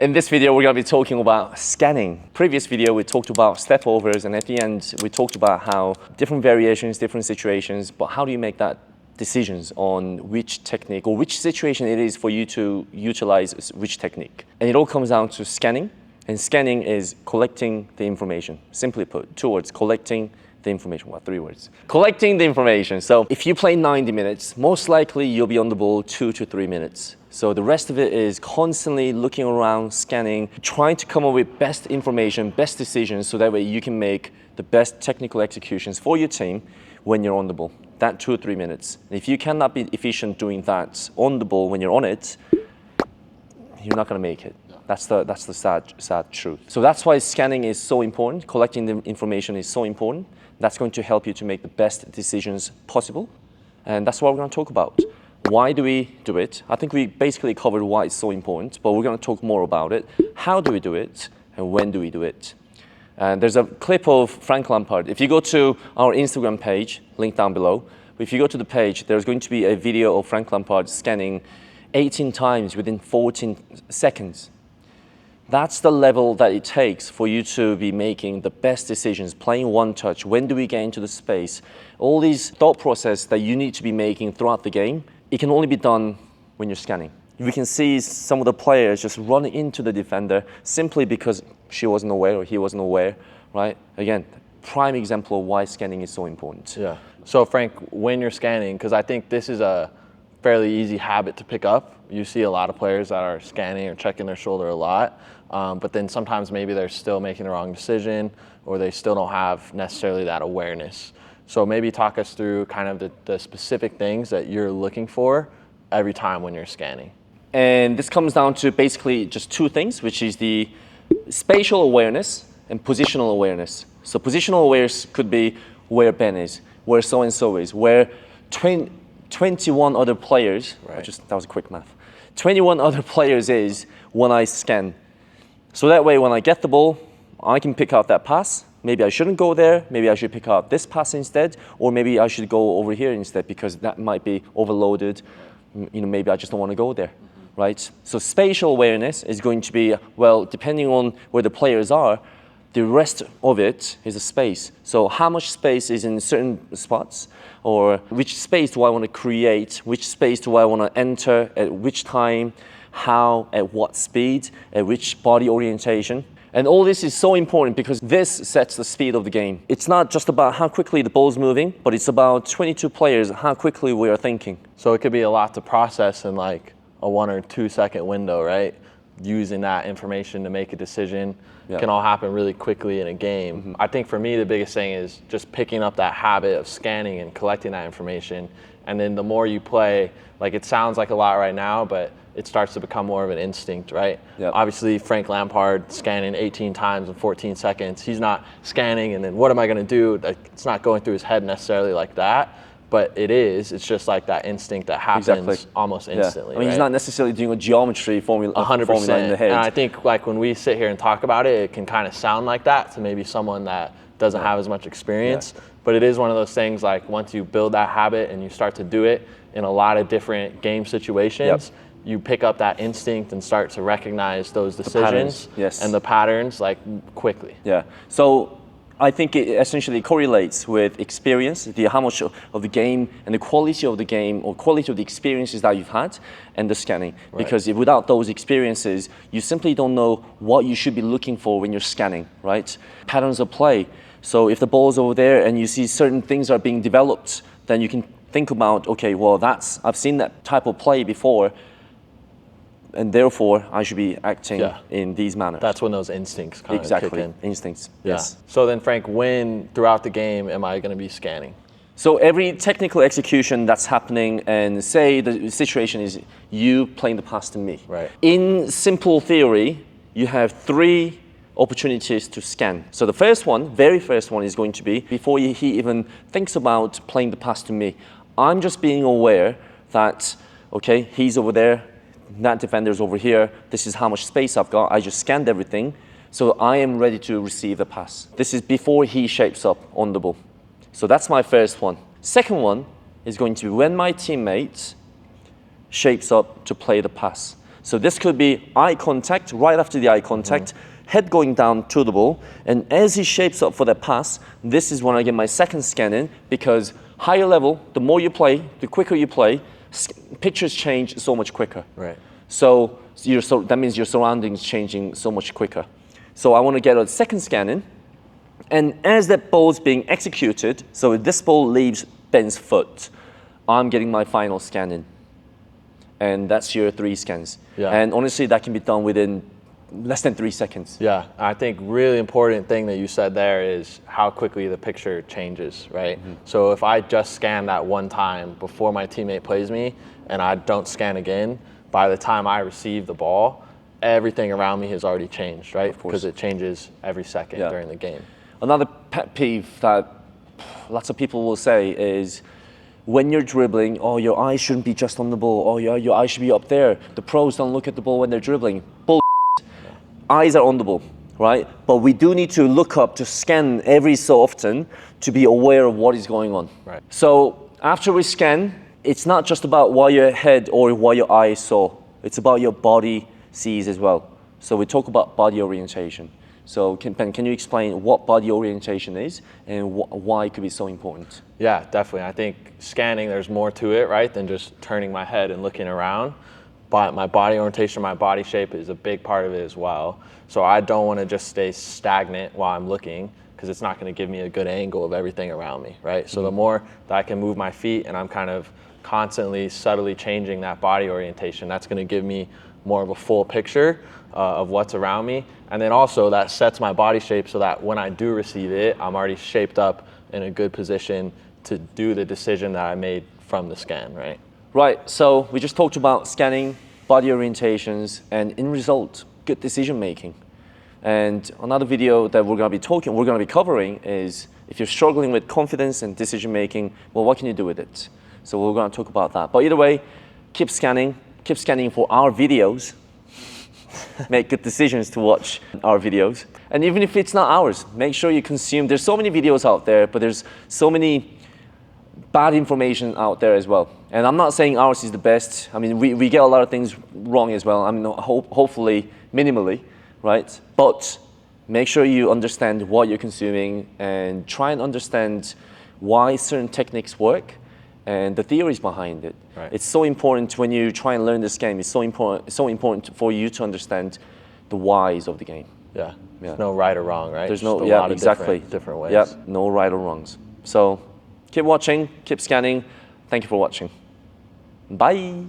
In this video, we're going to be talking about scanning. Previous video, we talked about step overs, and at the end, we talked about how different variations, different situations, but how do you make that decisions on which technique or which situation it is for you to utilize which technique. And it all comes down to scanning, and scanning is collecting the information. Simply put, 2 words, collecting the information. Well, 3 words. Collecting the information. So if you play 90 minutes, most likely you'll be on the ball 2 to 3 minutes. So the rest of it is constantly looking around, scanning, trying to come up with best information, best decisions, so that way you can make the best technical executions for your team when you're on the ball. That 2 or 3 minutes. And if you cannot be efficient doing that on the ball when you're on it, you're not going to make it. That's the sad truth. So that's why scanning is so important. Collecting the information is so important. That's going to help you to make the best decisions possible. And that's what we're going to talk about. Why do we do it? I think we basically covered why it's so important, but we're going to talk more about it. How do we do it? And when do we do it? And there's a clip of Frank Lampard. If you go to our Instagram page, link down below, if you go to the page, there's going to be a video of Frank Lampard scanning 18 times within 14 seconds. That's the level that it takes for you to be making the best decisions, playing one touch, when do we get into the space, all these thought process that you need to be making throughout the game, it can only be done when you're scanning. We can see some of the players just run into the defender simply because she wasn't aware or he wasn't aware, right? Again, prime example of why scanning is so important. Yeah. So Frank, when you're scanning, because I think this is a fairly easy habit to pick up. You see a lot of players that are scanning or checking their shoulder a lot, but then sometimes maybe they're still making the wrong decision or they still don't have necessarily that awareness. So maybe talk us through kind of the specific things that you're looking for every time when you're scanning. And this comes down to basically just 2 things, which is the spatial awareness and positional awareness. So positional awareness could be where Ben is, where so-and-so is, where 21 other players, right. That was a quick math, 21 other players is when I scan. So that way when I get the ball, I can pick out that pass. Maybe I shouldn't go there, maybe I should pick out this pass instead, or maybe I should go over here instead because that might be overloaded. Maybe I just don't want to go there, right? So spatial awareness is going to be, well, depending on where the players are, the rest of it is a space. So how much space is in certain spots, or which space do I want to create, which space do I want to enter, at which time, how, at what speed, at which body orientation. And all this is so important because this sets the speed of the game. It's not just about how quickly the ball's moving, but it's about 22 players, how quickly we are thinking. So it could be a lot to process in like a 1 or 2 second window, right? Using that information to make a decision can all happen really quickly in a game. Mm-hmm. I think for me, the biggest thing is just picking up that habit of scanning and collecting that information. And then the more you play, like it sounds like a lot right now, but it starts to become more of an instinct, right? Yep. Obviously, Frank Lampard scanning 18 times in 14 seconds. He's not scanning and then what am I going to do? Like, it's not going through his head necessarily like that, but it is. It's just like that instinct that happens almost instantly. I mean, he's not necessarily doing a geometry formula 100% in the head. And I think like when we sit here and talk about it, it can kind of sound like that to maybe someone that doesn't have as much experience. Yeah. But it is one of those things like once you build that habit and you start to do it in a lot of different game situations, you pick up that instinct and start to recognize those decisions and the patterns like quickly. Yeah. So I think it essentially correlates with experience, how much of the game and the quality of the game or quality of the experiences that you've had and the scanning. Right. Because without those experiences, you simply don't know what you should be looking for when you're scanning, right? Patterns of play. So if the ball's over there and you see certain things are being developed, then you can think about, okay, well, I've seen that type of play before, and therefore I should be acting in these manners. That's when those instincts kind of kick in. Instincts, yeah. Yes. So then Frank, when throughout the game am I going to be scanning? So every technical execution that's happening, and say the situation is you playing the pass to me. Right. In simple theory, you have 3 opportunities to scan. So the very first one is going to be, before he even thinks about playing the pass to me, I'm just being aware that, okay, he's over there, that defender's over here, this is how much space I've got, I just scanned everything, so I am ready to receive the pass. This is before he shapes up on the ball. So that's my first one. Second one is going to be when my teammate shapes up to play the pass. So this could be eye contact, right after the eye contact, head going down to the ball, and as he shapes up for the pass, this is when I get my second scan in, because higher level, the more you play, the quicker you play, pictures change so much quicker. Right. So that means your surroundings changing so much quicker. So I want to get a second scan in, and as that ball is being executed, so if this ball leaves Ben's foot, I'm getting my final scan in. And that's your 3 scans. Yeah. And honestly, that can be done within less than 3 seconds. Yeah, I think really important thing that you said there is how quickly the picture changes, right? So if I just scan that one time before my teammate plays me and I don't scan again, by the time I receive the ball, everything around me has already changed, right? Because it changes every second during the game. Another pet peeve that lots of people will say is, when you're dribbling, oh, your eyes shouldn't be just on the ball. Oh, your eyes should be up there. The pros don't look at the ball when they're dribbling. Bull. Eyes are on the ball, right? But we do need to look up to scan every so often to be aware of what is going on. Right. So after we scan, it's not just about what your head or what your eyes saw. It's about your body sees as well. So we talk about body orientation. So Ben, can you explain what body orientation is and why it could be so important? Yeah, definitely. I think scanning, there's more to it, right, than just turning my head and looking around. But my body orientation, my body shape is a big part of it as well. So I don't want to just stay stagnant while I'm looking, because it's not going to give me a good angle of everything around me, right? So the more that I can move my feet and I'm kind of constantly, subtly changing that body orientation, that's going to give me more of a full picture of what's around me. And then also that sets my body shape so that when I do receive it, I'm already shaped up in a good position to do the decision that I made from the scan, right? Right, so we just talked about scanning, body orientations, and in result, good decision making. And another video that we're going to be covering is, if you're struggling with confidence and decision making, well, what can you do with it? So we're going to talk about that. But either way, keep scanning for our videos. Make good decisions to watch our videos. And even if it's not ours, make sure you consume. There's so many videos out there, but there's so many bad information out there as well. And I'm not saying ours is the best. I mean, we get a lot of things wrong as well. I mean, hopefully minimally, right? But make sure you understand what you're consuming and try and understand why certain techniques work and the theories behind it. Right. It's so important when you try and learn this game. It's so important for you to understand the whys of the game. Yeah. There's no right or wrong, right? There's Just no, a yeah, lot of exactly. different ways. Yep, no right or wrongs. So keep watching, keep scanning. Thank you for watching. Bye.